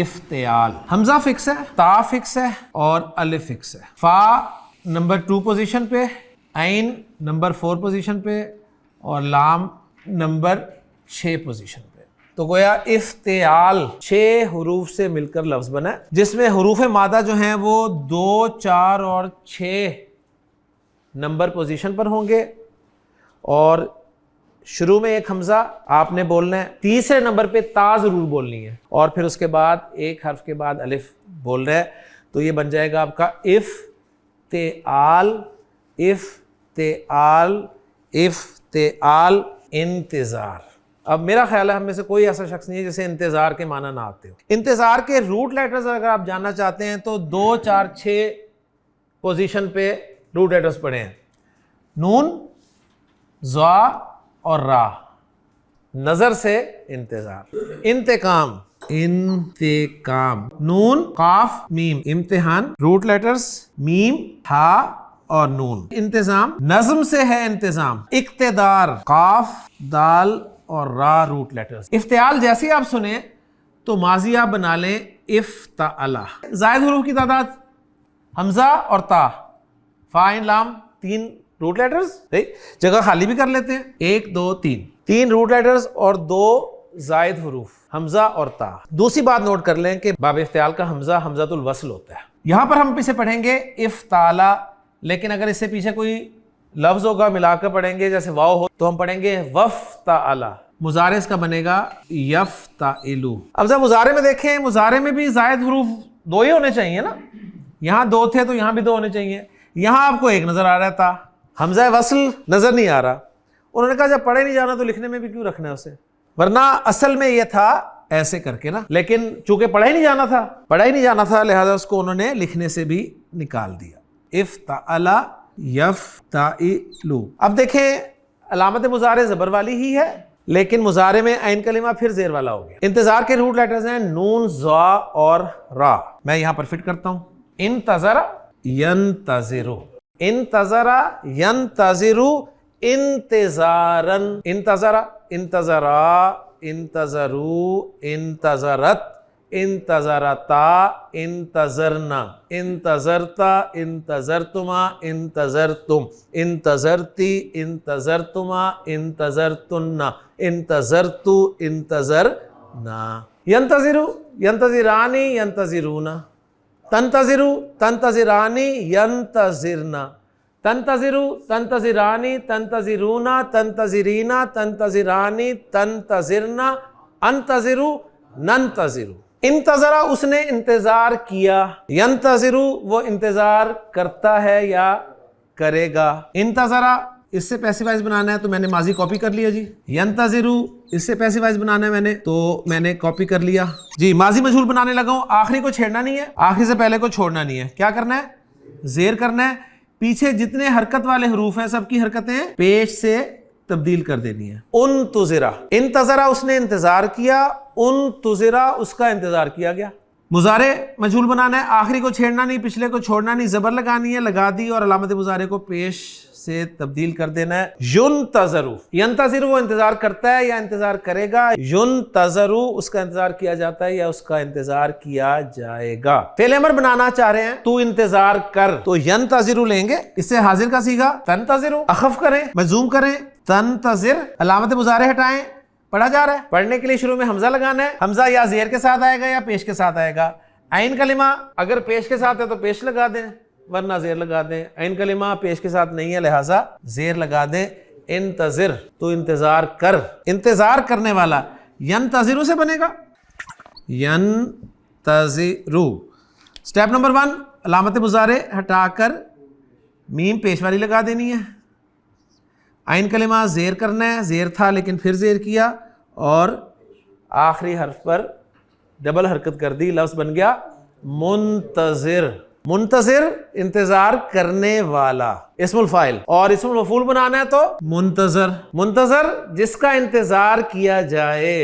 افتعال. حمزہ fix ہے، تا fix ہے اور الف فکس ہے. فا نمبر 2 پوزیشن پہ، عین نمبر 4 پوزیشن پہ اور لام نمبر 6 پوزیشن پہ. تو گویا افتعال 6 حروف سے مل کر لفظ بنا ہے، جس میں حروف مادہ جو ہیں وہ 2، 4 اور 6 نمبر پوزیشن پر ہوں گے، اور شروع میں ایک حمزہ آپ نے بولنا ہے، تیسرے نمبر پہ تا ضرور بولنی ہے، اور پھر اس کے بعد ایک حرف کے بعد الف بول رہا ہے. تو یہ بن جائے گا آپ کا افتعال، افتعال، افتعال، انتظار. اب میرا خیال ہے ہم میں سے کوئی ایسا شخص نہیں ہے جسے انتظار کے معنی نہ آتے ہو. انتظار کے روٹ لیٹرز اگر آپ جاننا چاہتے ہیں تو 2، 4، 6 پوزیشن پہ روٹ لیٹرز پڑھے ہیں. نون، زا اور را. نظر سے انتظار. انتقام، انتقام. نون، قاف، میم. امتحان، روٹ لیٹرز میم، ہا اور نون. انتظام، نظم سے ہے انتظام. اقتدار، قاف، دال اور را روٹ لیٹرز. افتعال جیسے ہی آپ سنیں تو ماضی آپ بنا لیں افتعلا. زائد حروف کی تعداد حمزہ اور تا، فا عین لام 3 روٹ لیٹرز. جگہ خالی بھی کر لیتے ہیں. 1، 2، 3 روٹ لیٹرز اور 2 زائد حروف حمزہ اور تا. دوسری بات نوٹ کر لیں کہ باب افتعال کا حمزہ حمزۃ الوصل ہوتا ہے. یہاں پر ہم اسے پڑھیں گے افتعلا، لیکن اگر اس سے پیچھے کوئی لفظ ہوگا ملا کر پڑھیں گے جیسے واو ہو تو ہم پڑھیں گے وفتعلا. مضارع اس کا بنے گا یفتعلو. اب ذرا مضارع میں دیکھیں، مضارع میں بھی زائد حروف 2 ہی ہونے چاہیے نا. یہاں 2 تھے تو یہاں بھی 2 ہونے چاہیے. یہاں آپ کو 1 نظر آ رہا تھا، حمزہ وصل نظر نہیں آ رہا. انہوں نے کہا جب پڑھے نہیں جانا تو لکھنے میں بھی کیوں رکھنا ہے اسے، ورنہ اصل میں یہ تھا ایسے کر کے نا. لیکن چونکہ پڑھا ہی نہیں جانا تھا لہذا اس کو انہوں نے لکھنے سے بھی نکال دیا. افتعلا یفتعلو. اب دیکھیں علامت مضارع زبر والی ہی ہے، لیکن مضارع میں عین کلمہ پھر زیر والا ہو گیا. انتظار کے روٹ لیٹرز ہیں نون، زا اور را. میں یہاں پر فٹ کرتا ہوں. انتظر، ینتظر. انتظر، ینتظر، انتظارن. انتظر، انتظرا، انتظروا، انتظرت، انتظرتا، انتظرنا، انتظرتا، انتظرتما، انتظرتم، انتظرتی، انتظرتما، انتظرتن، انتظرتو، انتظرنا. ینتظر، ینتظرانی، ینتظرون. تنتظر، تنتظرانی، ینتظرنا. تنتظر، تنتظرانی، تنتظرون، تنتظرین، تنتظرانی، تنتظرنا. انتظر، ننتظر. انتظر اس نے انتظار کیا. ینتظر وہ انتظار کرتا ہے یا کرے گا. انتظر اس سے پیسو وائز بنانا ہے تو میں نے ماضی کاپی کر لیا جی. ینتظر اس سے پیسو وائز بنانا ہے میں نے کاپی کر لیا جی. ماضی مجہول بنانے لگا ہوں. آخری کو چھیڑنا نہیں ہے، آخری سے پہلے کو چھوڑنا نہیں ہے. کیا کرنا ہے؟ زیر کرنا ہے. پیچھے جتنے حرکت والے حروف ہیں سب کی حرکتیں پیش سے تبدیل کر دینی ہے. انتظرا، انتظرا اس نے انتظار کیا، انتظرا اس کا انتظار کیا گیا. مضارع مجہول بنانا ہے، آخری کو چھیڑنا نہیں، پچھلے کو چھوڑنا نہیں. زبر لگانی ہے، لگا دی اور علامت مضارع کو پیش سے تبدیل کر دینا ہے. ینتظر، ینتظر وہ انتظار کرتا ہے یا انتظار کرے گا. ینتظر اس کا انتظار کیا جاتا ہے یا اس کا انتظار کیا جائے گا. فعل امر بنانا چاہ رہے ہیں تو انتظار کر، تو ینتظر لیں گے. اس سے حاضر کا صیغہ تنتظر. اخف کریں، مجزوم کریں. تنتظر، علامت مضارع ہٹائیں. پڑھا جا رہا ہے. پڑھنے کے لیے شروع میں حمزہ لگانا ہے. حمزہ یا زیر کے ساتھ آئے گا یا پیش کے ساتھ آئے گا. عین کلمہ اگر پیش کے ساتھ ہے تو پیش لگا دیں ورنہ زیر لگا دیں. عین کلمہ پیش کے ساتھ نہیں ہے لہٰذا زیر لگا دیں. انتظر تو انتظار کر، انتظار کرنے والا. ینتظر سے بنے گا ینتظر. سٹیپ نمبر 1، علامت مضارع ہٹا کر میم پیش والی لگا دینی ہے. عین کلمہ زیر کرنا ہے، زیر تھا لیکن پھر زیر کیا اور آخری حرف پر ڈبل حرکت کر دی، لفظ بن گیا منتظر. منتظر انتظار کرنے والا اسم الفاعل، اور اسم المفعول بنانا ہے تو منتظر. منتظر جس کا انتظار کیا جائے.